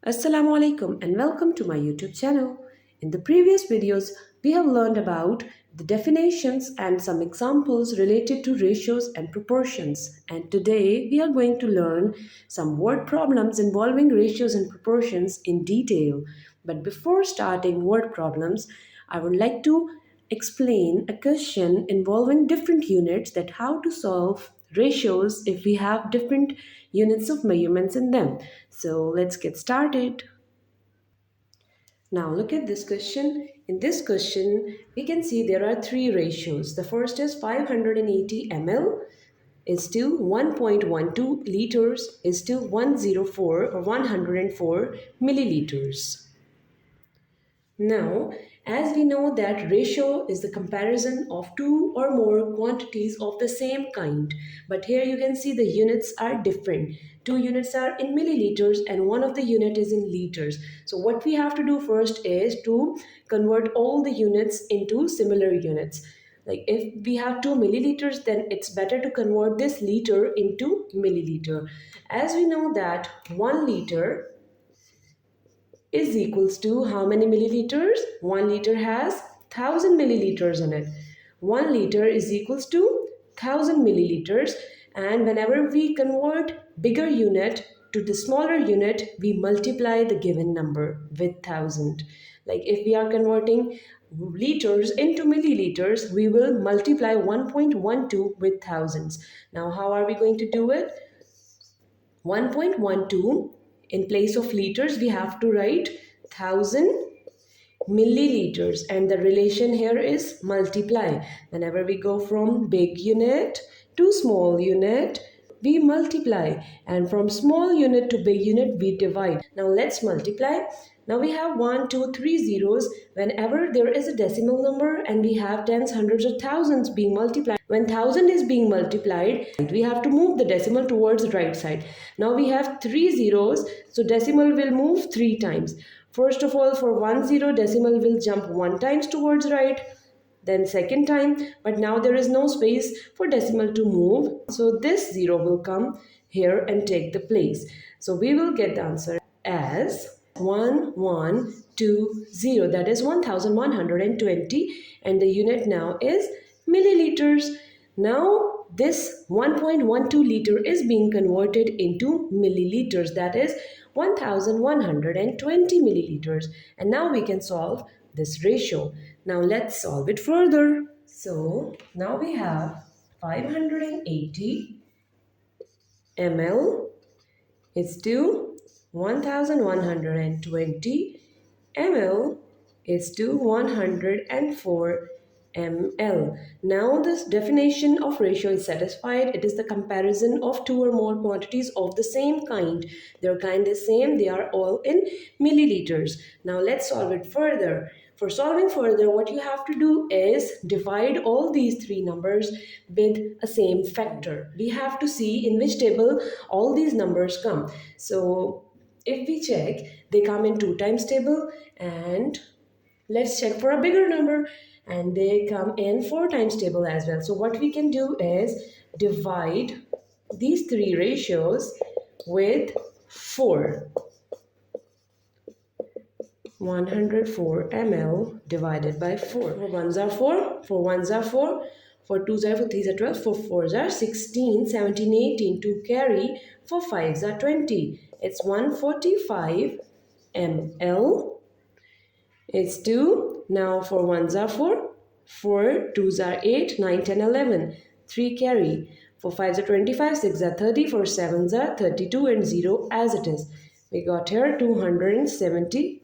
Assalamu alaikum and welcome to my YouTube channel. In the previous videos, we have learned about the definitions and some examples related to ratios and proportions. And today we are going to learn some word problems involving ratios and proportions in detail. But before starting word problems, I would like to explain a question involving different units, that how to solve ratios if we have different units of measurements in them. So let's get started. Now look at this question. In this question, we can see there are three ratios. The first is 580 ml is to 1.12 liters is to 104 or 104 milliliters. Now, as we know that ratio is the comparison of two or more quantities of the same kind, but here you can see the units are different. Two units are in milliliters and one of the unit is in liters. So what we have to do first is to convert all the units into similar units. Like if we have 2 milliliters, then it's better to convert this liter into milliliter. As we know that 1 liter is equals to how many milliliters? 1 liter has 1000 milliliters in it. 1 liter is equals to 1000 milliliters, and whenever we convert bigger unit to the smaller unit, we multiply the given number with 1000. Like if we are converting liters into milliliters, we will multiply 1.12 with thousands. Now how are we going to do it? 1.12, in place of liters we have to write 1000 milliliters, and the relation here is multiply. Whenever we go from big unit to small unit, we multiply, and from small unit to big unit we divide. Now let's multiply. Now we have 1, 2, 3 zeros. Whenever there is a decimal number and we have tens, hundreds or thousands being multiplied, when 1000 is being multiplied, we have to move the decimal towards the right side. Now we have 3 zeros, so decimal will move 3 times. First of all, for 1 zero, decimal will jump 1 times towards right, then second time, but now there is no space for decimal to move, so this zero will come here and take the place. So we will get the answer as 1120, that is 1120, and the unit now is milliliters. Now this 1.12 liter is being converted into milliliters, that is 1120 milliliters, and now we can solve this ratio. Now let's solve it further. So now we have 580 ml is to 1120 ml is to 104 ml. Now this definition of ratio is satisfied. It is the comparison of two or more quantities of the same kind. Their kind is same, they are all in milliliters. Now let's solve it further. For solving further, what you have to do is divide all these three numbers with a same factor. We have to see in which table all these numbers come. So if we check, they come in 2 times table, and let's check for a bigger number, and they come in 4 times table as well. So what we can do is divide these three ratios with 4. 104 ml divided by 4. For 1s are 4, for 1s are 4, for 2s are 4, 3s are 12, for 4s are 16, 17, 18, 2 carry, for 5s are 20. It's 145 ml. It's 2. Now for 1s are 4, for 2s are 8, 9, 10, 11, 3 carry. For 5s are 25, 6 are 30, for 7s are 32, and 0 as it is. We got here 270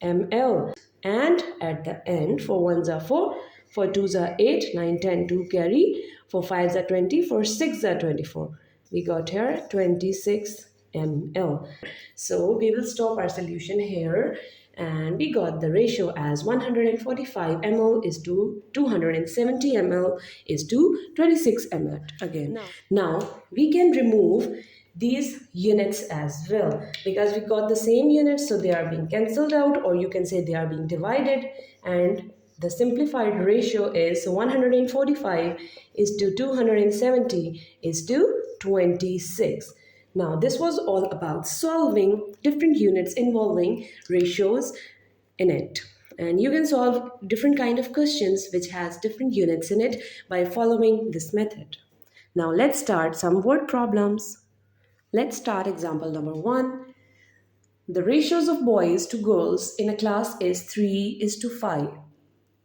ml, and at the end for 1s are 4, for 2s are 8, 9, 10, 2 carry, for 5s are 20, for 6s are 24. We got here 26 ml. So we will stop our solution here, and we got the ratio as 145 ml is to 270 ml is to 26 ml again. Now we can remove these units as well, because we got the same units, so they are being cancelled out, or you can say they are being divided, and the simplified ratio is 145 is to 270 is to 26. Now, this was all about solving different units involving ratios in it. And you can solve different kind of questions which has different units in it by following this method. Now, let's start some word problems. Let's start example number 1. The ratios of boys to girls in a class is 3 is to 5.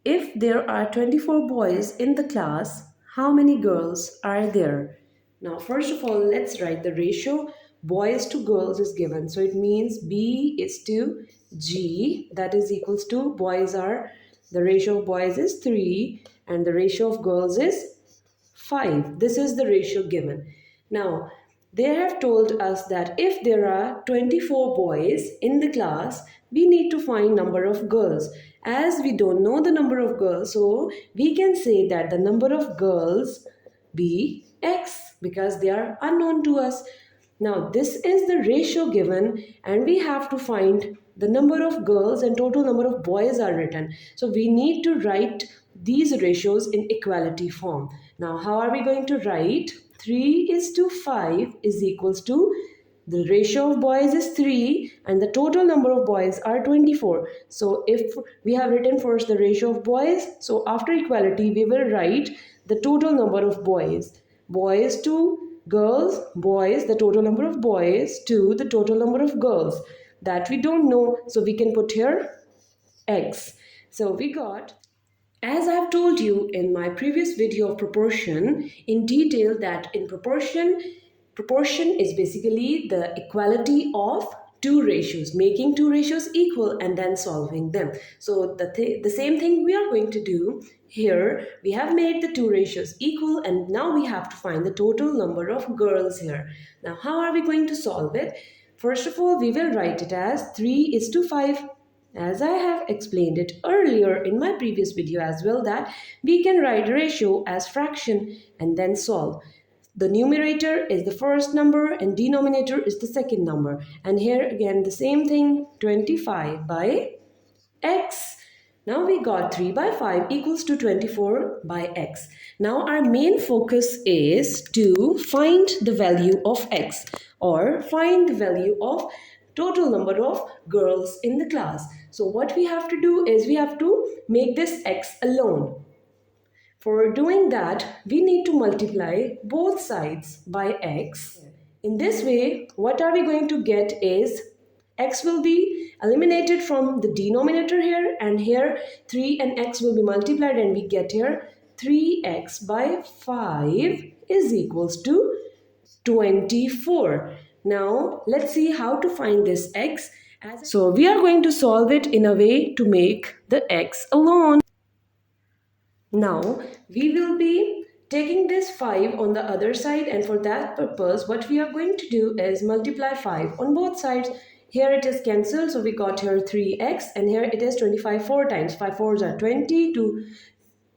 If there are 24 boys in the class, how many girls are there? Now, first of all, let's write the ratio. Boys to girls is given. So it means B is to G. That is equals to the ratio of boys is 3 and the ratio of girls is 5. This is the ratio given. Now, they have told us that if there are 24 boys in the class, we need to find number of girls. As we don't know the number of girls, so we can say that the number of girls be X because they are unknown to us. Now, this is the ratio given and we have to find the number of girls and total number of boys are written. So, we need to write these ratios in equality form. Now, how are we going to write? 3 is to 5 is equals to the ratio of boys is 3 and the total number of boys are 24. So if we have written first the ratio of boys, so after equality we will write the total number of boys. Boys to girls, boys, the total number of boys to the total number of girls. That we don't know, so we can put here X. So we got, as I have told you in my previous video of proportion in detail, that in proportion is basically the equality of two ratios, making two ratios equal and then solving them. So the same thing we are going to do here. We have made the two ratios equal and now we have to find the total number of girls here. Now, how are we going to solve it? First of all, we will write it as 3 is to 5. As I have explained it earlier in my previous video as well, that we can write ratio as fraction and then solve. The numerator is the first number and denominator is the second number. And here again the same thing, 25 by x. Now we got 3 by 5 equals to 24 by x. Now our main focus is to find the value of x or find the value of total number of girls in the class. So what we have to do is we have to make this x alone. For doing that, we need to multiply both sides by x. In this way, what are we going to get is x will be eliminated from the denominator here, and here 3 and x will be multiplied and we get here 3x by 5 is equals to 24. Now, let's see how to find this x. So, we are going to solve it in a way to make the x alone. Now, we will be taking this 5 on the other side, and for that purpose, what we are going to do is multiply 5 on both sides. Here it is cancelled, so we got here 3x, and here it is 25 4 times. 5 4s are 20,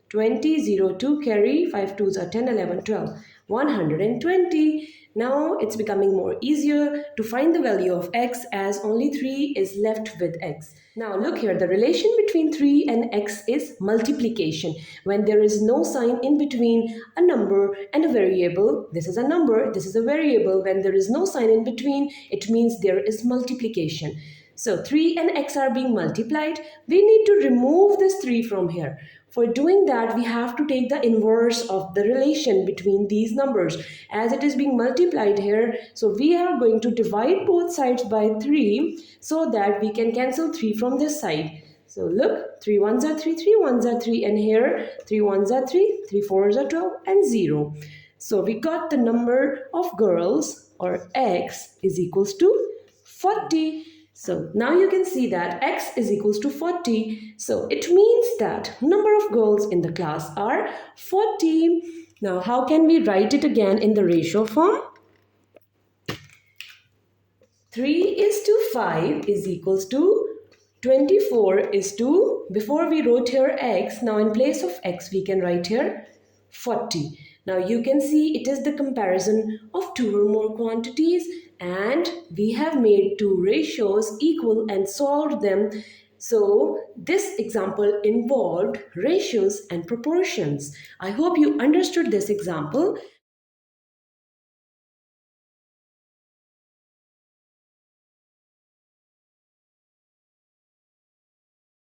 20, 0, 2 carry, 5 2s are 10, 11, 12, 120. Now it's becoming more easier to find the value of x as only 3 is left with x. Now look here, the relation between 3 and x is multiplication. When there is no sign in between a number and a variable, this is a number, this is a variable. When there is no sign in between, it means there is multiplication. So 3 and x are being multiplied. We need to remove this 3 from here. For doing that, we have to take the inverse of the relation between these numbers. As it is being multiplied here, so we are going to divide both sides by 3 so that we can cancel 3 from this side. So look, 3 1s are 3, 3 1s are 3, and here 3 1s are 3, 3 4s are 12, and 0. So we got the number of girls, or x, is equals to 40. So now you can see that x is equals to 40. So it means that number of girls in the class are 40. Now how can we write it again in the ratio form? 3 is to 5 is equals to 24 is to, before we wrote here x, now in place of x we can write here 40. Now you can see it is the comparison of two or more quantities, and we have made two ratios equal and solved them. So this example involved ratios and proportions. I hope you understood this example.